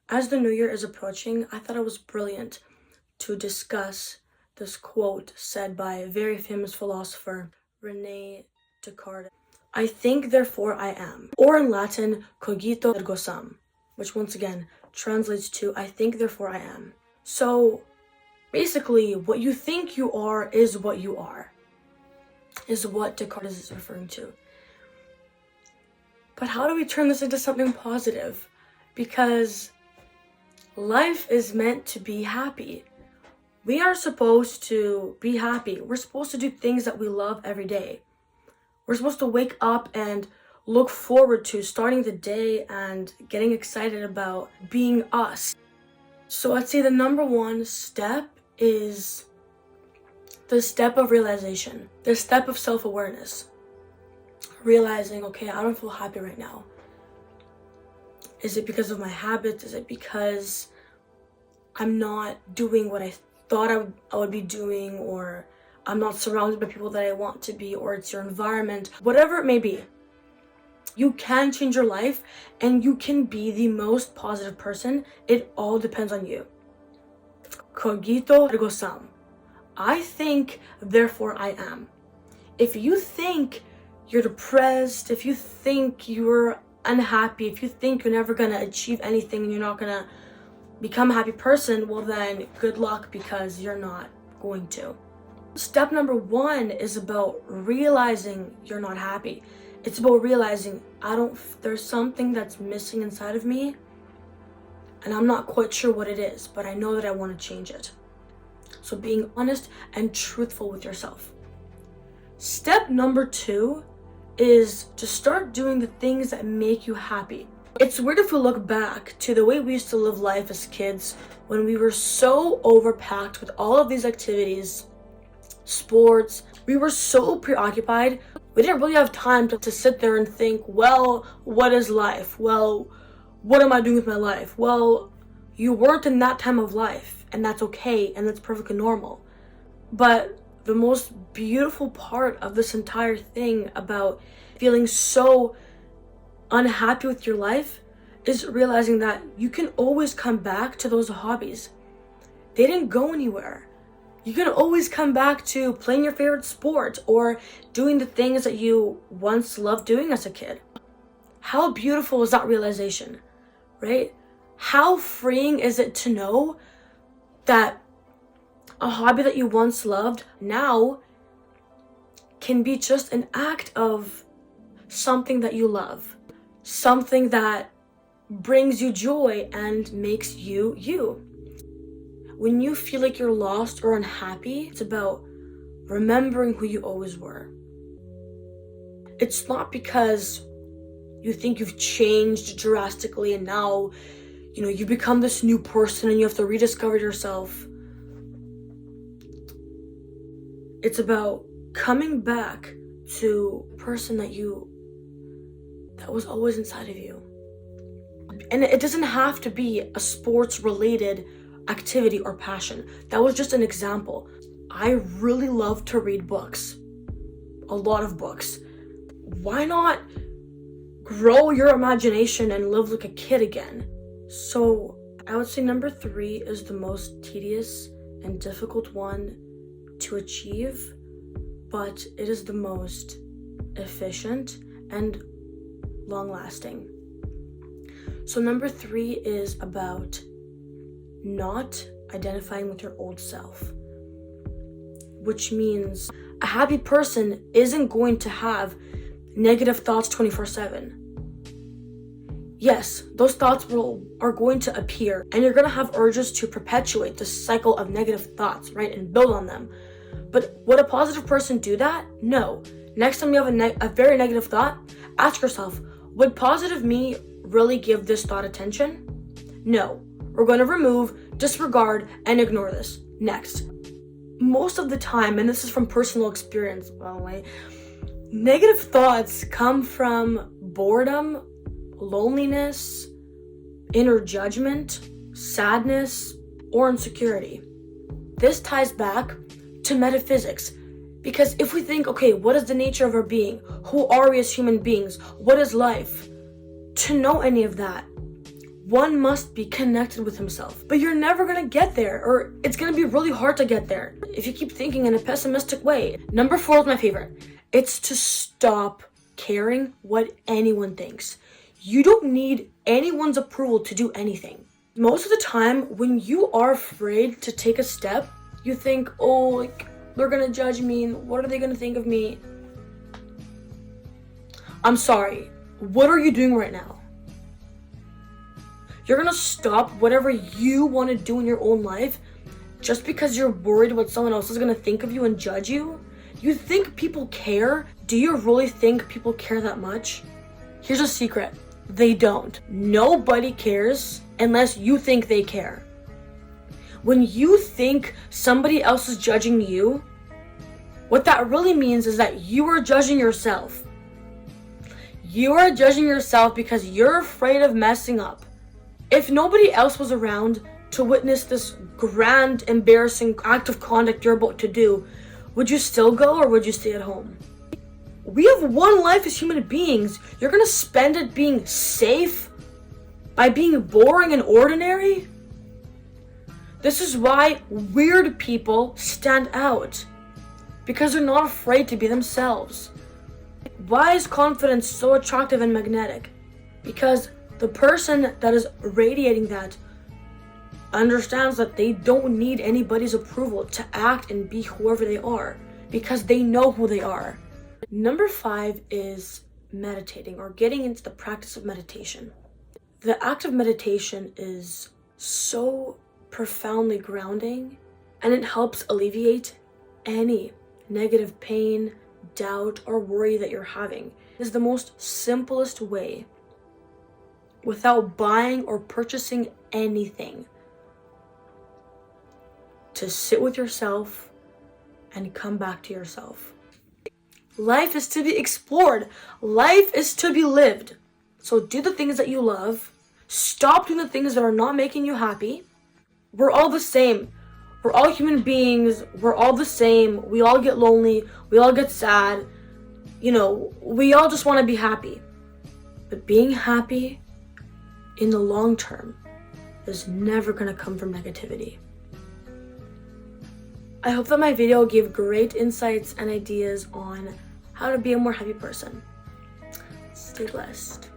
As the new year is approaching, I thought it was brilliant to discuss this quote said by a very famous philosopher, Rene Descartes. I think, therefore I am. Or in Latin, cogito ergo sum, which once again translates to I think, therefore I am. So basically, what you think you are is what you are, is what Descartes is referring to. But how do we turn this into something positive? Because life is meant to be happy. We are supposed to be happy. We're supposed to do things that we love every day. We're supposed to wake up and look forward to starting the day and getting excited about being us. So I'd say the number one step is the step of realization, the step of self-awareness. Realizing, okay, I don't feel happy right now. Is it because of my habits? Is it because I'm not doing what I thought I would be doing, or I'm not surrounded by people that I want to be, or it's your environment? Whatever it may be, you can change your life and you can be the most positive person. It all depends on you. Cogito ergo sum. I think, therefore I am. If you think you're depressed, if you think you're unhappy, if you think you're never gonna achieve anything and you're not gonna become a happy person, well then good luck, because you're not going to. Step number one is about realizing you're not happy. It's about realizing there's something that's missing inside of me and I'm not quite sure what it is, but I know that I want to change it. So being honest and truthful with yourself. Step number two is to start doing the things that make you happy. It's weird if we look back to the way we used to live life as kids, when we were so overpacked with all of these activities, sports. We were so preoccupied. We didn't really have time to sit there and think, well, what is life? Well, what am I doing with my life? Well, you weren't in that time of life, and that's okay, and that's perfectly normal. But the most beautiful part of this entire thing about feeling so unhappy with your life is realizing that you can always come back to those hobbies. They didn't go anywhere. You can always come back to playing your favorite sport or doing the things that you once loved doing as a kid. How beautiful is that realization, right? How freeing is it to know that a hobby that you once loved now can be just an act of something that you love, something that brings you joy and makes you you. When you feel like you're lost or unhappy, it's about remembering who you always were. It's not because you think you've changed drastically and now, you've become this new person and you have to rediscover yourself. It's about coming back to the person that was always inside of you. And it doesn't have to be a sports-related activity or passion. That was just an example. I really love to read books. A lot of books. Why not grow your imagination and live like a kid again? So I would say number three is the most tedious and difficult one to achieve, but it is the most efficient and long-lasting. So number three is about not identifying with your old self, which means a happy person isn't going to have negative thoughts 24/7. Yes, those thoughts are going to appear, and you're going to have urges to perpetuate this cycle of negative thoughts, right, and build on them. But would a positive person do that? No. Next time you have a very negative thought, ask yourself, would positive me really give this thought attention? No. We're going to remove, disregard, and ignore this. Next. Most of the time, and this is from personal experience, by the way, negative thoughts come from boredom, loneliness, inner judgment, sadness, or insecurity. This ties back to metaphysics, because if we think, okay, what is the nature of our being? Who are we as human beings? What is life? To know any of that, one must be connected with himself. But you're never gonna get there, or it's gonna be really hard to get there if you keep thinking in a pessimistic way. Number 4 is my favorite. It's to stop caring what anyone thinks. You don't need anyone's approval to do anything. Most of the time, when you are afraid to take a step, you think, oh, like, they're gonna judge me, and what are they gonna think of me? I'm sorry, what are you doing right now? You're gonna stop whatever you wanna do in your own life just because you're worried what someone else is gonna think of you and judge you? You think people care? Do you really think people care that much? Here's a secret. They don't. Nobody cares unless you think they care. When you think somebody else is judging you, what that really means is that you are judging yourself. You are judging yourself because you're afraid of messing up. If nobody else was around to witness this grand, embarrassing act of conduct you're about to do, would you still go or would you stay at home? We have one life as human beings. You're gonna spend it being safe by being boring and ordinary? This is why weird people stand out, because they're not afraid to be themselves. Why is confidence so attractive and magnetic? Because the person that is radiating that understands that they don't need anybody's approval to act and be whoever they are, because they know who they are. Number 5 is meditating, or getting into the practice of meditation. The act of meditation is so profoundly grounding, and it helps alleviate any negative pain, doubt, or worry that you're having. It is the most simplest way, without buying or purchasing anything, to sit with yourself and come back to yourself. Life is to be explored. Life is to be lived. So do the things that you love. Stop doing the things that are not making you happy. We're all the same. We're all human beings. We're all the same. We all get lonely. We all get sad. We all just want to be happy. But being happy in the long term is never going to come from negativity. I hope that my video gave great insights and ideas on how to be a more happy person. Stay blessed.